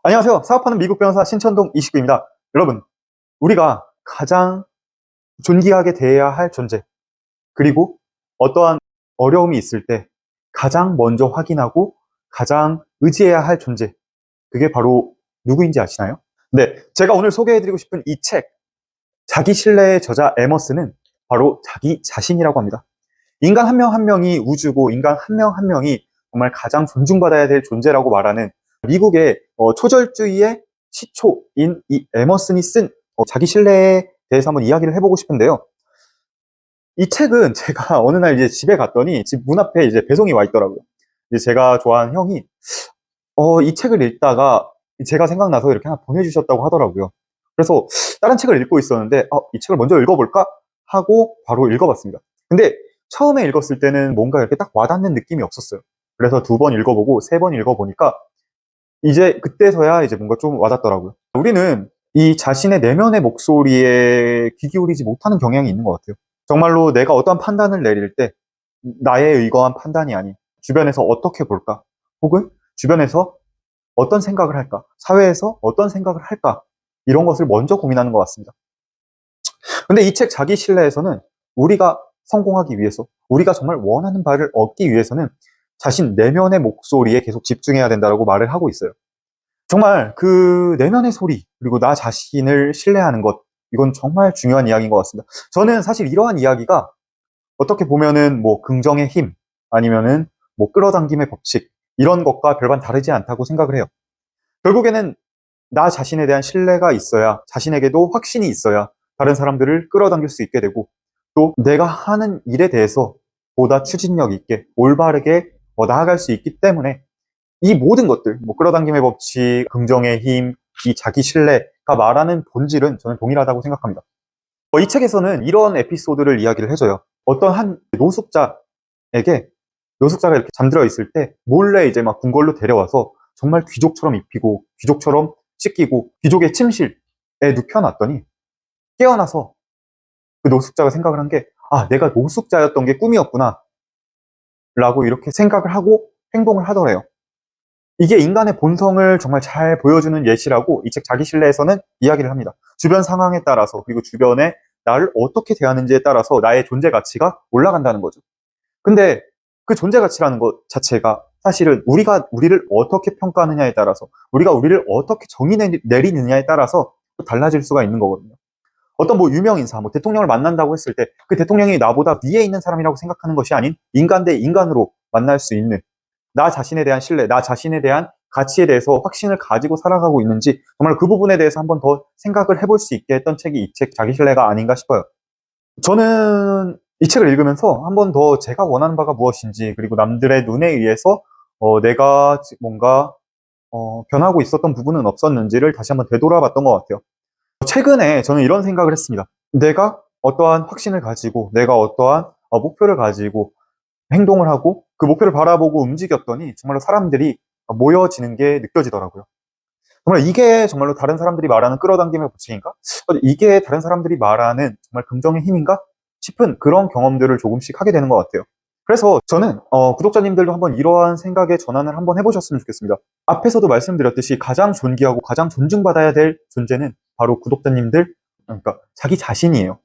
안녕하세요. 사업하는 미국 변호사 신천동 이식구입니다. 여러분, 우리가 가장 존귀하게 대해야 할 존재, 그리고 어떠한 어려움이 있을 때 가장 먼저 확인하고 가장 의지해야 할 존재, 그게 바로 누구인지 아시나요? 네, 제가 오늘 소개해드리고 싶은 이 책, 자기 신뢰의 저자 에머스는 바로 자기 자신이라고 합니다. 인간 한 명 한 명이 우주고 인간 한 명 한 명이 정말 가장 존중받아야 될 존재라고 말하는 미국의 초절주의의 시초인 이 에머슨이 쓴 자기 신뢰에 대해서 한번 이야기를 해보고 싶은데요. 이 책은 제가 어느 날 이제 집에 갔더니 집 문 앞에 이제 배송이 와 있더라고요. 이제 제가 좋아하는 형이 이 책을 읽다가 제가 생각나서 이렇게 하나 보내주셨다고 하더라고요. 그래서 다른 책을 읽고 있었는데 이 책을 먼저 읽어볼까 하고 바로 읽어봤습니다. 근데 처음에 읽었을 때는 뭔가 이렇게 딱 와닿는 느낌이 없었어요. 그래서 2번 읽어보고 3번 읽어보니까 이제 그때서야 이제 뭔가 좀 와닿더라고요. 우리는 이 자신의 내면의 목소리에 귀 기울이지 못하는 경향이 있는 것 같아요. 정말로 내가 어떠한 판단을 내릴 때 나의 의거한 판단이 아닌 주변에서 어떻게 볼까? 혹은 주변에서 어떤 생각을 할까? 사회에서 어떤 생각을 할까? 이런 것을 먼저 고민하는 것 같습니다. 근데 이 책 자기 신뢰에서는 우리가 성공하기 위해서, 우리가 정말 원하는 바를 얻기 위해서는 자신 내면의 목소리에 계속 집중해야 된다고 말을 하고 있어요. 정말 그 내면의 소리, 그리고 나 자신을 신뢰하는 것, 이건 정말 중요한 이야기인 것 같습니다. 저는 사실 이러한 이야기가 어떻게 보면은 뭐 긍정의 힘, 아니면은 뭐 끌어당김의 법칙, 이런 것과 별반 다르지 않다고 생각을 해요. 결국에는 나 자신에 대한 신뢰가 있어야, 자신에게도 확신이 있어야 다른 사람들을 끌어당길 수 있게 되고, 또 내가 하는 일에 대해서 보다 추진력 있게 올바르게 나아갈 수 있기 때문에 이 모든 것들, 뭐 끌어당김의 법칙, 긍정의 힘, 이 자기 신뢰가 말하는 본질은 저는 동일하다고 생각합니다. 이 책에서는 이런 에피소드를 이야기를 해줘요. 어떤 한 노숙자가 이렇게 잠들어 있을 때 몰래 이제 막 궁궐로 데려와서 정말 귀족처럼 입히고 귀족처럼 씻기고 귀족의 침실에 눕혀놨더니 깨어나서 그 노숙자가 생각을 한 게, 내가 노숙자였던 게 꿈이었구나 라고 이렇게 생각을 하고 행동을 하더래요. 이게 인간의 본성을 정말 잘 보여주는 예시라고 이 책 자기 신뢰에서는 이야기를 합니다. 주변 상황에 따라서, 그리고 주변에 나를 어떻게 대하는지에 따라서 나의 존재 가치가 올라간다는 거죠. 근데 그 존재 가치라는 것 자체가 사실은 우리가 우리를 어떻게 평가하느냐에 따라서, 우리가 우리를 어떻게 정의 내리느냐에 따라서 또 달라질 수가 있는 거거든요. 어떤 뭐 유명 인사, 뭐 대통령을 만난다고 했을 때 그 대통령이 나보다 위에 있는 사람이라고 생각하는 것이 아닌 인간 대 인간으로 만날 수 있는, 나 자신에 대한 신뢰, 나 자신에 대한 가치에 대해서 확신을 가지고 살아가고 있는지, 정말 그 부분에 대해서 한번 더 생각을 해볼 수 있게 했던 책이 이 책 자기 신뢰가 아닌가 싶어요. 저는 이 책을 읽으면서 한 번 더 제가 원하는 바가 무엇인지, 그리고 남들의 눈에 의해서 내가 뭔가 변하고 있었던 부분은 없었는지를 다시 한번 되돌아봤던 것 같아요. 최근에 저는 이런 생각을 했습니다. 내가 어떠한 확신을 가지고, 내가 어떠한 목표를 가지고 행동을 하고 그 목표를 바라보고 움직였더니 정말로 사람들이 모여지는 게 느껴지더라고요. 정말 이게 정말로 다른 사람들이 말하는 끌어당김의 법칙인가? 이게 다른 사람들이 말하는 정말 긍정의 힘인가? 싶은 그런 경험들을 조금씩 하게 되는 것 같아요. 그래서 저는 구독자님들도 한번 이러한 생각의 전환을 한번 해보셨으면 좋겠습니다. 앞에서도 말씀드렸듯이 가장 존귀하고 가장 존중받아야 될 존재는 바로 구독자님들, 그러니까 자기 자신이에요.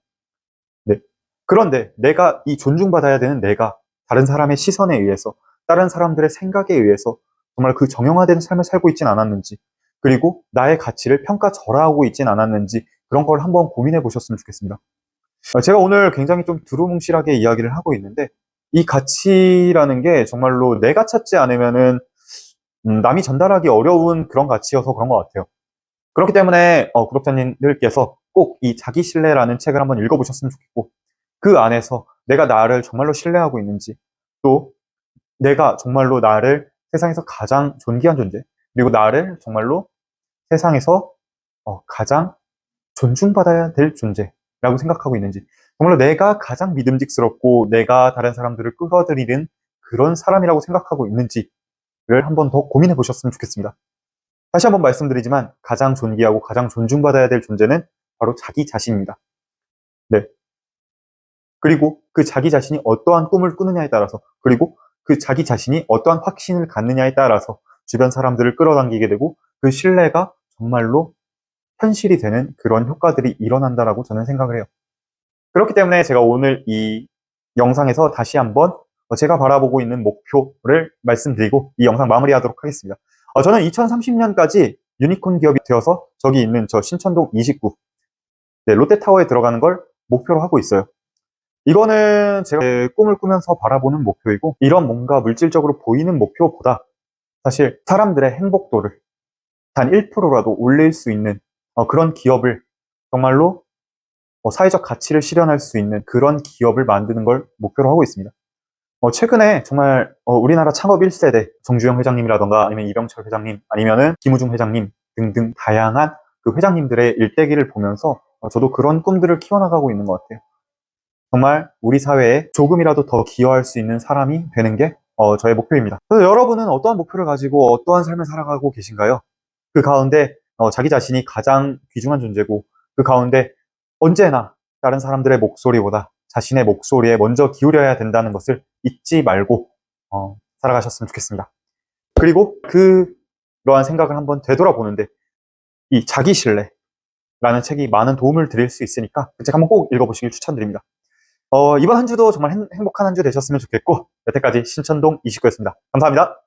네. 그런데 내가 이 존중받아야 되는 내가 다른 사람의 시선에 의해서, 다른 사람들의 생각에 의해서 정말 그 정형화된 삶을 살고 있진 않았는지, 그리고 나의 가치를 평가절하하고 있진 않았는지, 그런 걸 한번 고민해 보셨으면 좋겠습니다. 제가 오늘 굉장히 좀 두루뭉실하게 이야기를 하고 있는데, 이 가치라는 게 정말로 내가 찾지 않으면은 남이 전달하기 어려운 그런 가치여서 그런 것 같아요. 그렇기 때문에 구독자님들께서 꼭 이 자기 신뢰라는 책을 한번 읽어보셨으면 좋겠고, 그 안에서 내가 나를 정말로 신뢰하고 있는지, 또 내가 정말로 나를 세상에서 가장 존귀한 존재, 그리고 나를 정말로 세상에서 가장 존중받아야 될 존재라고 생각하고 있는지, 정말로 내가 가장 믿음직스럽고 내가 다른 사람들을 끌어들이는 그런 사람이라고 생각하고 있는지를 한번 더 고민해 보셨으면 좋겠습니다. 다시 한번 말씀드리지만 가장 존귀하고 가장 존중받아야 될 존재는 바로 자기 자신입니다. 네. 그리고 그 자기 자신이 어떠한 꿈을 꾸느냐에 따라서, 그리고 그 자기 자신이 어떠한 확신을 갖느냐에 따라서 주변 사람들을 끌어당기게 되고, 그 신뢰가 정말로 현실이 되는 그런 효과들이 일어난다라고 저는 생각을 해요. 그렇기 때문에 제가 오늘 이 영상에서 다시 한번 제가 바라보고 있는 목표를 말씀드리고 이 영상 마무리하도록 하겠습니다. 저는 2030년까지 유니콘 기업이 되어서 저기 있는 저 신천동 29 롯데타워에 들어가는 걸 목표로 하고 있어요. 이거는 제가 제 꿈을 꾸면서 바라보는 목표이고, 이런 뭔가 물질적으로 보이는 목표보다 사실 사람들의 행복도를 단 1%라도 올릴 수 있는 그런 기업을, 정말로 사회적 가치를 실현할 수 있는 그런 기업을 만드는 걸 목표로 하고 있습니다. 최근에 정말 우리나라 창업 1세대 정주영 회장님이라던가 아니면 이병철 회장님 아니면은 김우중 회장님 등등 다양한 그 회장님들의 일대기를 보면서 저도 그런 꿈들을 키워나가고 있는 것 같아요. 정말 우리 사회에 조금이라도 더 기여할 수 있는 사람이 되는 게 저의 목표입니다. 그래서 여러분은 어떠한 목표를 가지고 어떠한 삶을 살아가고 계신가요? 그 가운데 자기 자신이 가장 귀중한 존재고, 그 가운데 언제나 다른 사람들의 목소리보다 자신의 목소리에 먼저 기울여야 된다는 것을 잊지 말고 살아가셨으면 좋겠습니다. 그리고 그러한 생각을 한번 되돌아보는데 이 자기신뢰라는 책이 많은 도움을 드릴 수 있으니까 그 책 한번 꼭 읽어보시길 추천드립니다. 이번 한 주도 정말 행복한 한 주 되셨으면 좋겠고, 여태까지 신천동 29였습니다. 감사합니다.